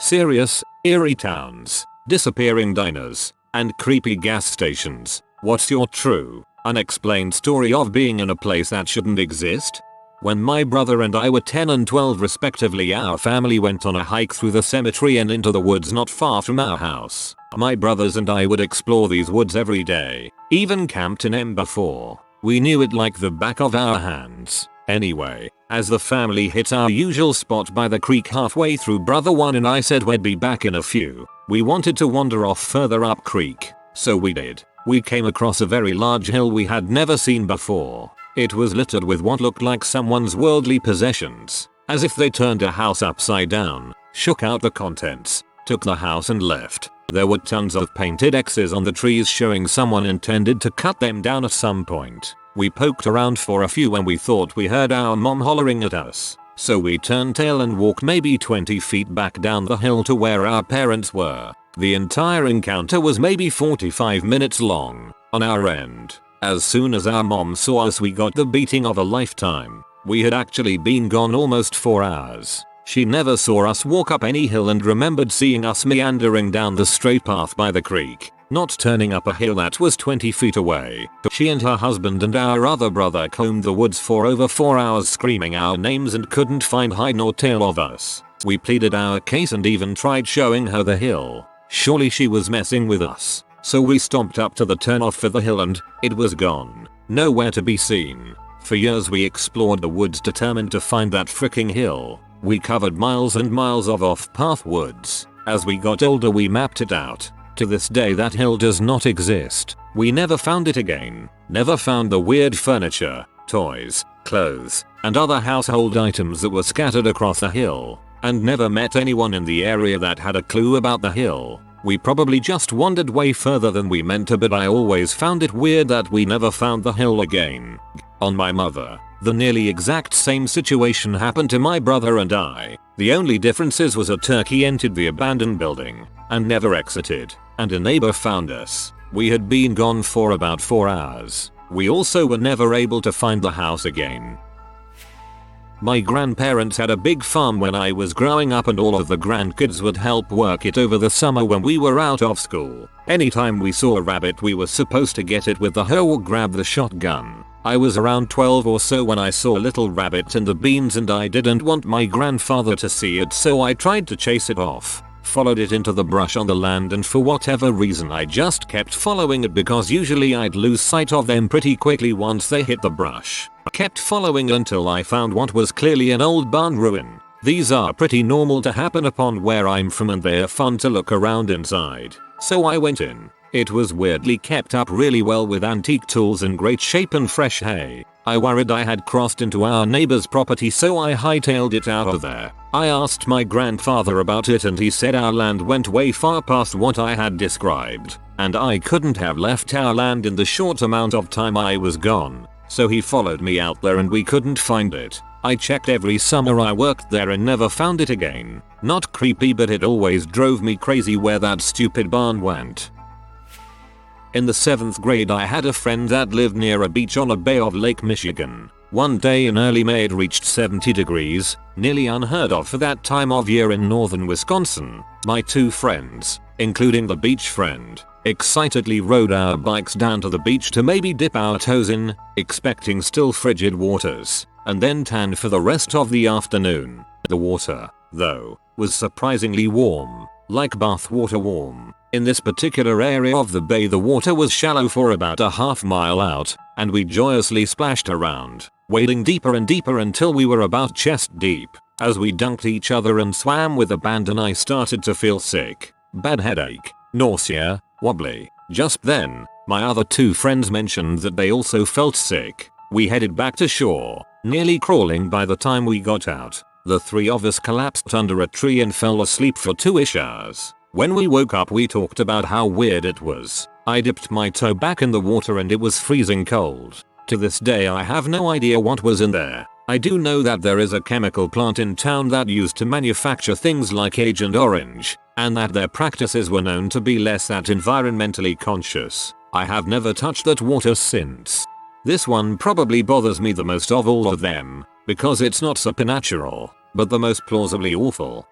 Serious, eerie towns, disappearing diners, and creepy gas stations. What's your true, unexplained story of being in a place that shouldn't exist? When my brother and I were 10 and 12 respectively, our family went on a hike through the cemetery and into the woods not far from our house. My brothers and I would explore these woods every day, even camped in them before. We knew it like the back of our hands. Anyway, as the family hit our usual spot by the creek halfway through, brother 1 and I said we'd be back in a few. We wanted to wander off further up creek, so we did. We came across a very large hill we had never seen before. It was littered with what looked like someone's worldly possessions, as if they turned a house upside down, shook out the contents, took the house and left. There were tons of painted X's on the trees showing someone intended to cut them down at some point. We poked around for a few when we thought we heard our mom hollering at us, so we turned tail and walked maybe 20 feet back down the hill to where our parents were. The entire encounter was maybe 45 minutes long on our end. As soon as our mom saw us, we got the beating of a lifetime. We had actually been gone almost 4 hours. She never saw us walk up any hill and remembered seeing us meandering down the straight path by the creek, not turning up a hill that was 20 feet away. She and her husband and our other brother combed the woods for over 4 hours screaming our names and couldn't find hide nor tail of us. We pleaded our case and even tried showing her the hill. Surely she was messing with us. So we stomped up to the turnoff for the hill and it was gone. Nowhere to be seen. For years we explored the woods determined to find that freaking hill. We covered miles and miles of off-path woods. As we got older we mapped it out. To this day that hill does not exist. We never found it again. Never found the weird furniture, toys, clothes, and other household items that were scattered across the hill. And never met anyone in the area that had a clue about the hill. We probably just wandered way further than we meant to, but I always found it weird that we never found the hill again. On my mother, the nearly exact same situation happened to my brother and I. The only differences was a turkey entered the abandoned building and never exited, and a neighbor found us. We had been gone for about 4 hours. We also were never able to find the house again. My grandparents had a big farm when I was growing up, and all of the grandkids would help work it over the summer when we were out of school. Anytime we saw a rabbit we were supposed to get it with the hoe or grab the shotgun. I was around 12 or so when I saw a little rabbit in the beans and I didn't want my grandfather to see it, so I tried to chase it off. Followed it into the brush on the land, and for whatever reason I just kept following it because usually I'd lose sight of them pretty quickly once they hit the brush. Kept following until I found what was clearly an old barn ruin. These are pretty normal to happen upon where I'm from and they're fun to look around inside. So I went in. It was weirdly kept up really well with antique tools in great shape and fresh hay. I worried I had crossed into our neighbor's property, so I hightailed it out of there. I asked my grandfather about it and he said our land went way far past what I had described, and I couldn't have left our land in the short amount of time I was gone. So he followed me out there and we couldn't find it. I checked every summer I worked there and never found it again. Not creepy, but it always drove me crazy where that stupid barn went. In the 7th grade I had a friend that lived near a beach on a bay of Lake Michigan. One day in early May it reached 70 degrees, nearly unheard of for that time of year in northern Wisconsin. My 2 friends, including the beach friend, excitedly rode our bikes down to the beach to maybe dip our toes in, expecting still frigid waters, and then tan for the rest of the afternoon. The water, though, was surprisingly warm, like bath water warm. In this particular area of the bay the water was shallow for about a half mile out, and we joyously splashed around, wading deeper and deeper until we were about chest deep. As we dunked each other and swam with abandon I started to feel sick. Bad headache, nausea, wobbly. Just then, my other 2 friends mentioned that they also felt sick. We headed back to shore, nearly crawling by the time we got out. The 3 of us collapsed under a tree and fell asleep for 2-ish hours. When we woke up we talked about how weird it was. I dipped my toe back in the water and it was freezing cold. To this day I have no idea what was in there. I do know that there is a chemical plant in town that used to manufacture things like Agent Orange, and that their practices were known to be less that environmentally conscious. I have never touched that water since. This one probably bothers me the most of all of them, because it's not supernatural, but the most plausibly awful.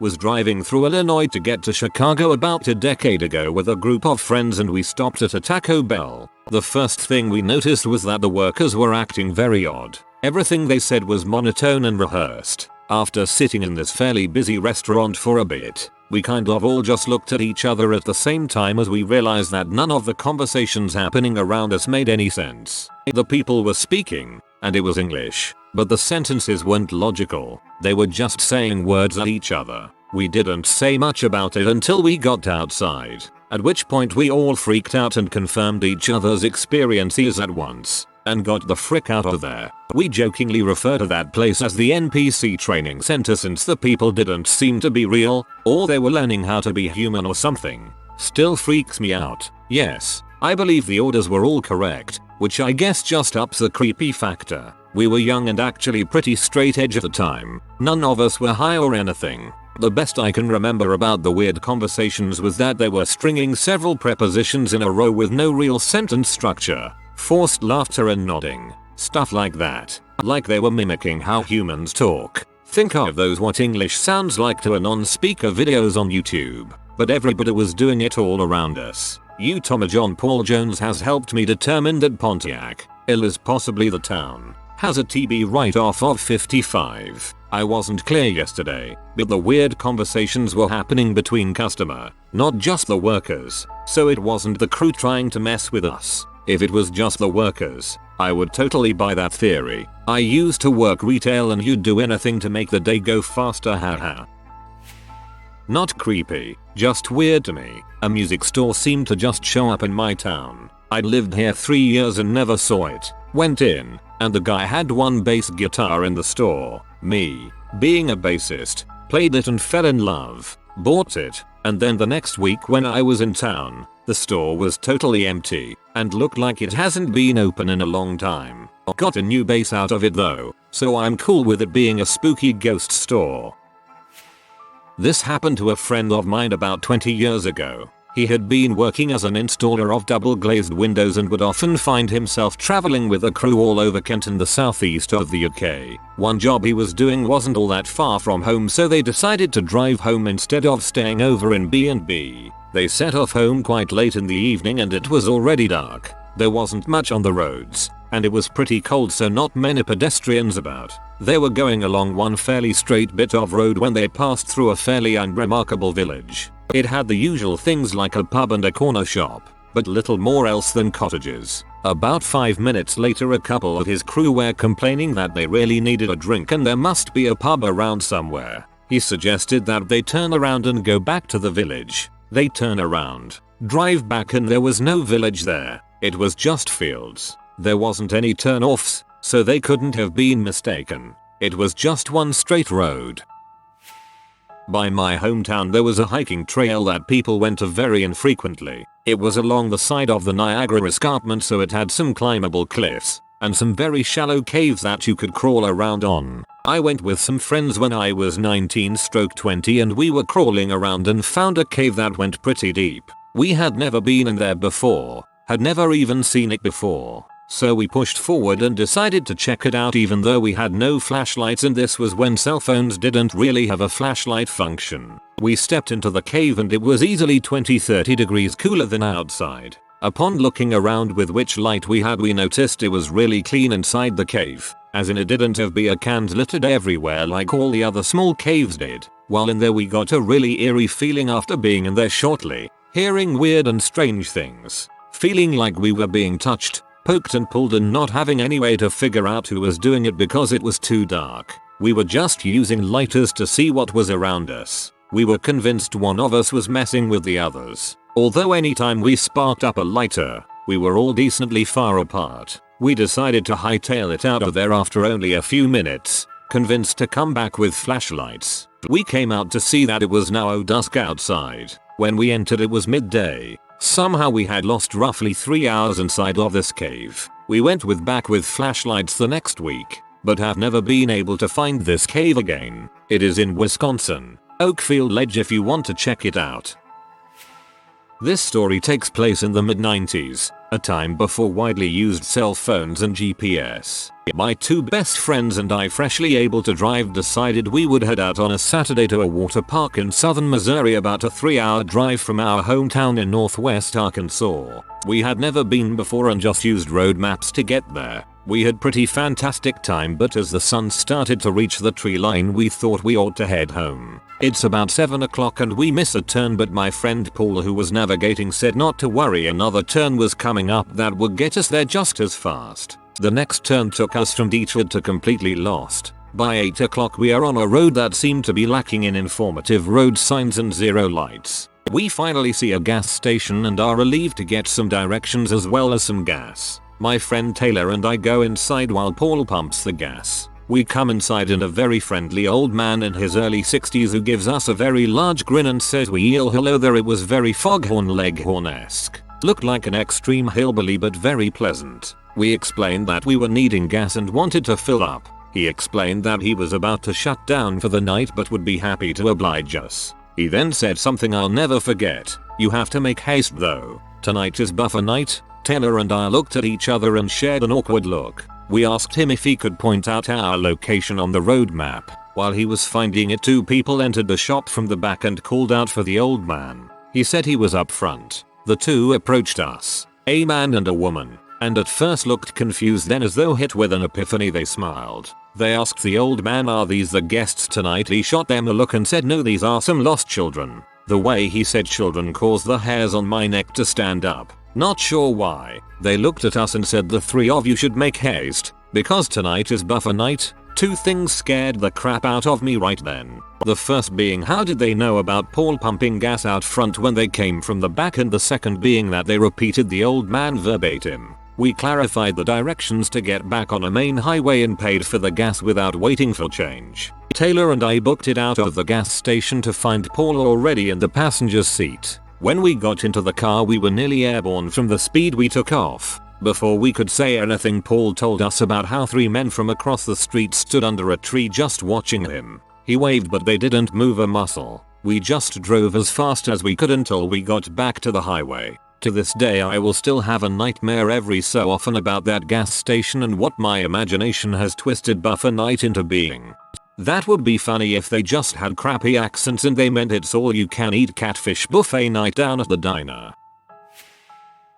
Was driving through Illinois to get to Chicago about a decade ago with a group of friends, and we stopped at a Taco Bell. The first thing we noticed was that the workers were acting very odd. Everything they said was monotone and rehearsed. After sitting in this fairly busy restaurant for a bit, we kind of all just looked at each other at the same time as we realized that none of the conversations happening around us made any sense. The people were speaking, and it was English, but the sentences weren't logical. They were just saying words at each other. We didn't say much about it until we got outside, at which point we all freaked out and confirmed each other's experiences at once, and got the frick out of there. We jokingly refer to that place as the NPC training center since the people didn't seem to be real, or they were learning how to be human or something. Still freaks me out. Yes, I believe the orders were all correct, which I guess just ups the creepy factor. We were young and actually pretty straight edge at the time. None of us were high or anything. The best I can remember about the weird conversations was that they were stringing several prepositions in a row with no real sentence structure. Forced laughter and nodding. Stuff like that. Like they were mimicking how humans talk. Think of those what English sounds like to a non-speaker videos on YouTube. But everybody was doing it all around us. Thomas John Paul Jones has helped me determine that Pontiac, Ill is possibly the town, has a TB write-off of 55. I wasn't clear yesterday, but the weird conversations were happening between customer, not just the workers, so it wasn't the crew trying to mess with us. If it was just the workers, I would totally buy that theory. I used to work retail and you'd do anything to make the day go faster, haha. Not creepy, just weird to me. A music store seemed to just show up in my town. I'd lived here 3 years and never saw it. Went in, and the guy had one bass guitar in the store. Me, being a bassist, played it and fell in love. Bought it, and then the next week when I was in town, the store was totally empty, and looked like it hasn't been open in a long time. Got a new bass out of it though, so I'm cool with it being a spooky ghost store. This happened to a friend of mine about 20 years ago. He had been working as an installer of double glazed windows and would often find himself traveling with a crew all over Kent and the southeast of the UK. One job he was doing wasn't all that far from home, so they decided to drive home instead of staying over in B&B. They set off home quite late in the evening and it was already dark. There wasn't much on the roads, and it was pretty cold, so not many pedestrians about. They were going along one fairly straight bit of road when they passed through a fairly unremarkable village. It had the usual things like a pub and a corner shop, but little more else than cottages. About 5 minutes later, a couple of his crew were complaining that they really needed a drink and there must be a pub around somewhere. He suggested that they turn around and go back to the village. They turn around, drive back, and there was no village there. It was just fields. There wasn't any turn-offs, so they couldn't have been mistaken. It was just one straight road. By my hometown there was a hiking trail that people went to very infrequently. It was along the side of the Niagara Escarpment, so it had some climbable cliffs and some very shallow caves that you could crawl around on. I went with some friends when I was 19/20 and we were crawling around and found a cave that went pretty deep. We had never been in there before, had never even seen it before. So we pushed forward and decided to check it out even though we had no flashlights, and this was when cell phones didn't really have a flashlight function. We stepped into the cave and it was easily 20-30 degrees cooler than outside. Upon looking around with which light we had, we noticed it was really clean inside the cave, as in it didn't have beer cans littered everywhere like all the other small caves did. While in there we got a really eerie feeling after being in there shortly, hearing weird and strange things, feeling like we were being touched, poked and pulled, and not having any way to figure out who was doing it because it was too dark. We were just using lighters to see what was around us. We were convinced one of us was messing with the others. Although anytime we sparked up a lighter, we were all decently far apart. We decided to hightail it out of there after only a few minutes, convinced to come back with flashlights. We came out to see that it was now dusk outside. When we entered it was midday. Somehow we had lost roughly 3 hours inside of this cave. We went back with flashlights the next week, but have never been able to find this cave again. It is in Wisconsin, Oakfield Ledge, if you want to check it out. This story takes place in the mid-90s, a time before widely used cell phones and GPS. My two best friends and I, freshly able to drive, decided we would head out on a Saturday to a water park in southern Missouri, about a 3-hour drive from our hometown in northwest Arkansas. We had never been before and just used road maps to get there. We had pretty fantastic time, but as the sun started to reach the tree line we thought we ought to head home. It's about 7 o'clock and we miss a turn, but my friend Paul, who was navigating, said not to worry, another turn was coming up that would get us there just as fast. The next turn took us from detour to completely lost. By 8 o'clock we are on a road that seemed to be lacking in informative road signs and zero lights. We finally see a gas station and are relieved to get some directions as well as some gas. My friend Taylor and I go inside while Paul pumps the gas. We come inside and a very friendly old man in his early 60s who gives us a very large grin and says we yell hello there. It was very Foghorn Leghorn-esque. Looked like an extreme hillbilly but very pleasant. We explained that we were needing gas and wanted to fill up. He explained that he was about to shut down for the night but would be happy to oblige us. He then said something I'll never forget. You have to make haste though. Tonight is buffer night. Taylor and I looked at each other and shared an awkward look. We asked him if he could point out our location on the road map. While he was finding it, two people entered the shop from the back and called out for the old man. He said he was up front. The two approached us, a man and a woman, and at first looked confused, then as though hit with an epiphany they smiled. They asked the old man, are these the guests tonight? He shot them a look and said no, these are some lost children. The way he said children caused the hairs on my neck to stand up. Not sure why. They looked at us and said the three of you should make haste, because tonight is buffer night. Two things scared the crap out of me right then. The first being, how did they know about Paul pumping gas out front when they came from the back, and the second being that they repeated the old man verbatim. We clarified the directions to get back on a main highway and paid for the gas without waiting for change. Taylor and I booked it out of the gas station to find Paul already in the passenger seat. When we got into the car we were nearly airborne from the speed we took off. Before we could say anything, Paul told us about how three men from across the street stood under a tree just watching him. He waved but they didn't move a muscle. We just drove as fast as we could until we got back to the highway. To this day I will still have a nightmare every so often about that gas station and what my imagination has twisted buffer night into being. That would be funny if they just had crappy accents and they meant it's all you can eat catfish buffet night down at the diner.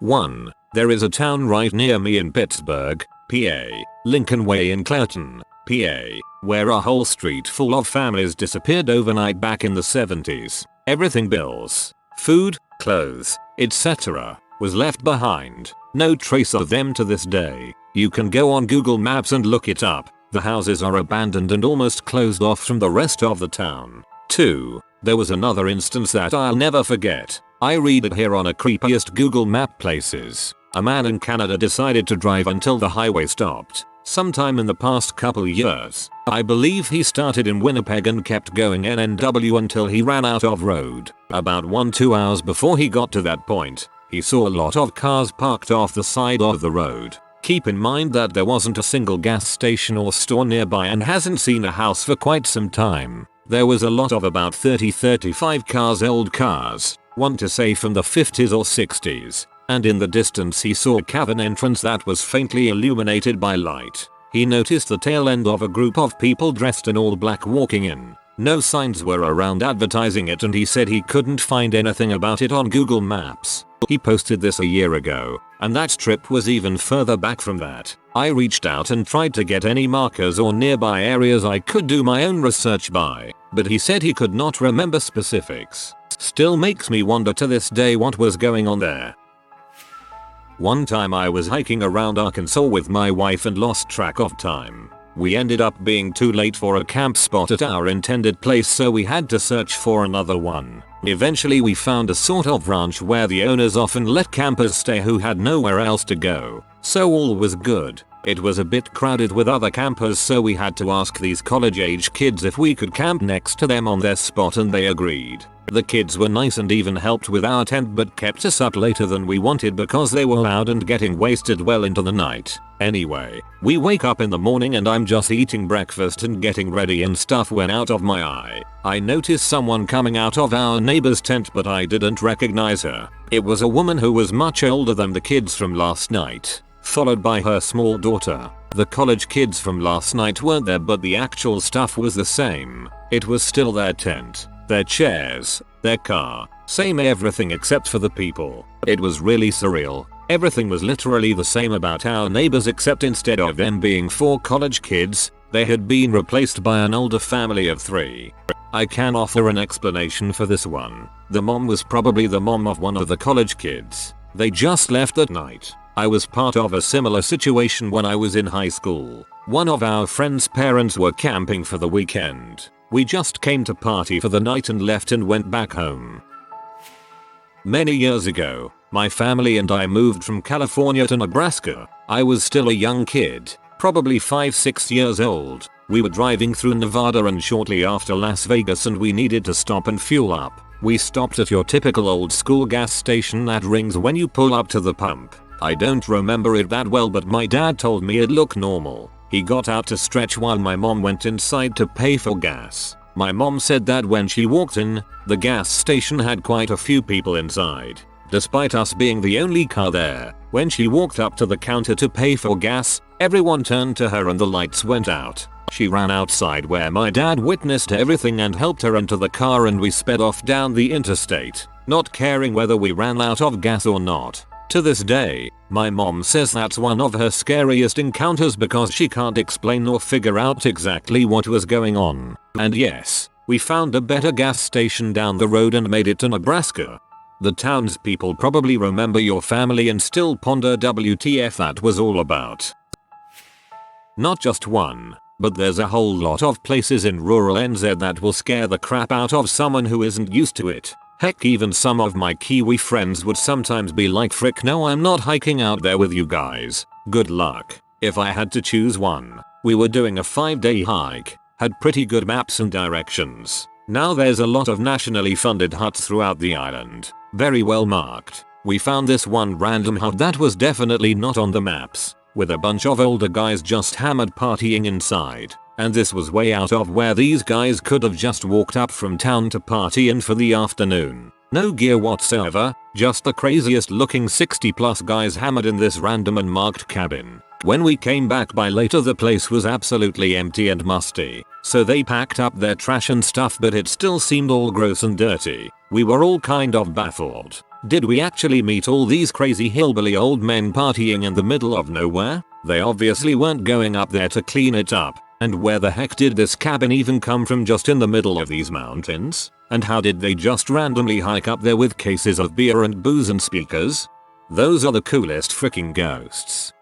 1. There is a town right near me in Pittsburgh, PA, Lincoln Way in Clayton, PA, where a whole street full of families disappeared overnight back in the 70s. Everything, bills, food, clothes, etc., was left behind. No trace of them to this day. You can go on Google Maps and look it up. The houses are abandoned and almost closed off from the rest of the town. 2. There was another instance that I'll never forget. I read it here on a creepiest Google Map places. A man in Canada decided to drive until the highway stopped. Sometime in the past couple years. I believe he started in Winnipeg and kept going NNW until he ran out of road. About 1-2 hours before he got to that point, he saw a lot of cars parked off the side of the road. Keep in mind that there wasn't a single gas station or store nearby and hasn't seen a house for quite some time. There was a lot of about 30-35 cars, old cars, one to say from the 50s or 60s. And in the distance he saw a cavern entrance that was faintly illuminated by light. He noticed the tail end of a group of people dressed in all black walking in. No signs were around advertising it and he said he couldn't find anything about it on Google Maps. He posted this a year ago, and that trip was even further back from that. I reached out and tried to get any markers or nearby areas I could do my own research by, but he said he could not remember specifics. Still makes me wonder to this day what was going on there. One time I was hiking around Arkansas with my wife and lost track of time. We ended up being too late for a camp spot at our intended place, so we had to search for another one. Eventually we found a sort of ranch where the owners often let campers stay who had nowhere else to go. So all was good. It was a bit crowded with other campers, so we had to ask these college-age kids if we could camp next to them on their spot, and they agreed. The kids were nice and even helped with our tent, but kept us up later than we wanted because they were loud and getting wasted well into the night. Anyway, we wake up in the morning and I'm just eating breakfast and getting ready and stuff when out of my eye, I noticed someone coming out of our neighbor's tent, but I didn't recognize her. It was a woman who was much older than the kids from last night, followed by her small daughter. The college kids from last night weren't there, but the actual stuff was the same. It was still their tent, their chairs, their car, same everything except for the people. It was really surreal. Everything was literally the same about our neighbors, except instead of them being 4 college kids, they had been replaced by an older family of 3. I can offer an explanation for this one. The mom was probably the mom of one of the college kids. They just left that night. I was part of a similar situation when I was in high school. One of our friends' parents were camping for the weekend. We just came to party for the night and left and went back home. Many years ago, my family and I moved from California to Nebraska. I was still a young kid, probably 5-6 years old. We were driving through Nevada and shortly after Las Vegas, and we needed to stop and fuel up. We stopped at your typical old school gas station that rings when you pull up to the pump. I don't remember it that well, but my dad told me it looked normal. He got out to stretch while my mom went inside to pay for gas. My mom said that when she walked in, the gas station had quite a few people inside. Despite us being the only car there, when she walked up to the counter to pay for gas, everyone turned to her and the lights went out. She ran outside where my dad witnessed everything and helped her into the car, and we sped off down the interstate, not caring whether we ran out of gas or not. To this day, my mom says that's one of her scariest encounters because she can't explain or figure out exactly what was going on. And yes, we found a better gas station down the road and made it to Nebraska. The townspeople probably remember your family and still ponder WTF that was all about. Not just one, but there's a whole lot of places in rural NZ that will scare the crap out of someone who isn't used to it. Heck, even some of my Kiwi friends would sometimes be like, frick no, I'm not hiking out there with you guys. Good luck. If I had to choose one, we were doing a 5-day hike, had pretty good maps and directions. Now there's a lot of nationally funded huts throughout the island, very well marked. We found this one random hut that was definitely not on the maps, with a bunch of older guys just hammered partying inside. And this was way out of where these guys could have just walked up from town to party in for the afternoon. No gear whatsoever, just the craziest looking 60+ guys hammered in this random unmarked cabin. When we came back by later, the place was absolutely empty and musty, so they packed up their trash and stuff, but it still seemed all gross and dirty. We were all kind of baffled. Did we actually meet all these crazy hillbilly old men partying in the middle of nowhere? They obviously weren't going up there to clean it up. And where the heck did this cabin even come from just in the middle of these mountains? And how did they just randomly hike up there with cases of beer and booze and speakers? Those are the coolest freaking ghosts.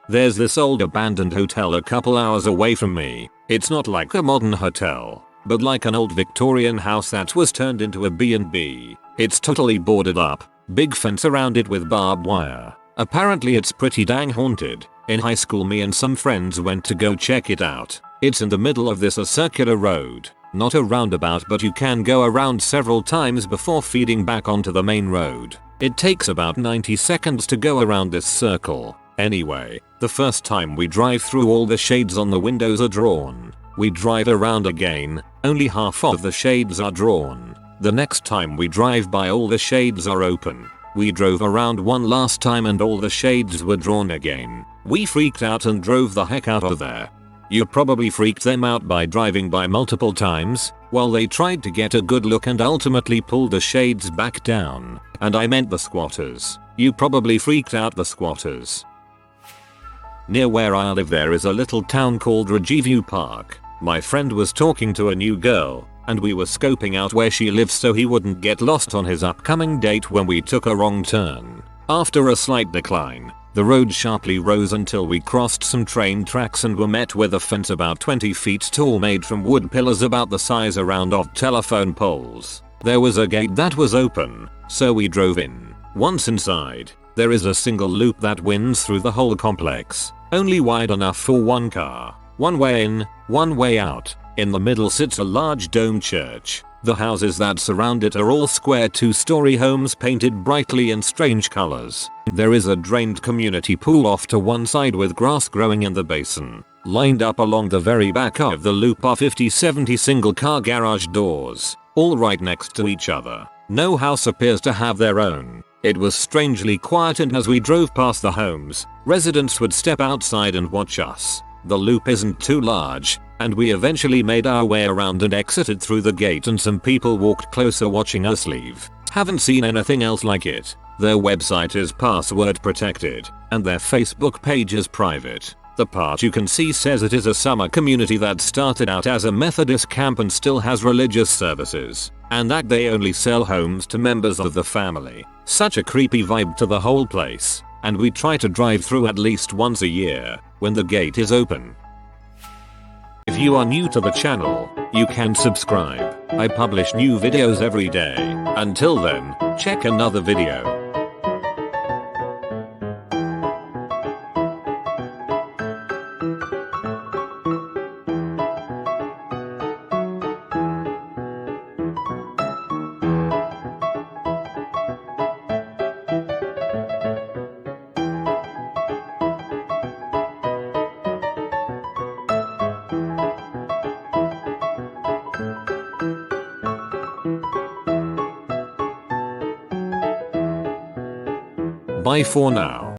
There's this old abandoned hotel a couple hours away from me. It's not like a modern hotel, but like an old Victorian house that was turned into a B&B. It's totally boarded up, big fence around it with barbed wire. Apparently it's pretty dang haunted. In high school, me and some friends went to go check it out. It's in the middle of this circular road, not a roundabout, but you can go around several times before feeding back onto the main road. It takes about 90 seconds to go around this circle. Anyway, the first time we drive through, all the shades on the windows are drawn. We drive around again, only half of the shades are drawn. The next time we drive by, all the shades are open. We drove around one last time and all the shades were drawn again. We freaked out and drove the heck out of there. You probably freaked them out by driving by multiple times while they tried to get a good look and ultimately pulled the shades back down. And I meant the squatters. You probably freaked out the squatters. Near where I live there is a little town called Regiview Park. My friend was talking to a new girl, and we were scoping out where she lives so he wouldn't get lost on his upcoming date when we took a wrong turn. After a slight decline, the road sharply rose until we crossed some train tracks and were met with a fence about 20 feet tall made from wood pillars about the size around of telephone poles. There was a gate that was open, so we drove in. Once inside, There is a single loop that winds through the whole complex, only wide enough for one car. One way in, one way out. In the middle sits a large dome church. The houses that surround it are all square 2-story homes painted brightly in strange colors. There is a drained community pool off to one side with grass growing in the basin. Lined up along the very back of the loop are 50-70 single car garage doors, all right next to each other. No house appears to have their own. It was strangely quiet, and as we drove past the homes, residents would step outside and watch us. The loop isn't too large, and we eventually made our way around and exited through the gate, and some people walked closer watching us leave. Haven't seen anything else like it. Their website is password protected, and their Facebook page is private. The part you can see says it is a summer community that started out as a Methodist camp and still has religious services, and that they only sell homes to members of the family. Such a creepy vibe to the whole place, and we try to drive through at least once a year, when the gate is open. If you are new to the channel, you can subscribe. I publish new videos every day. Until then, check another video. Bye for now.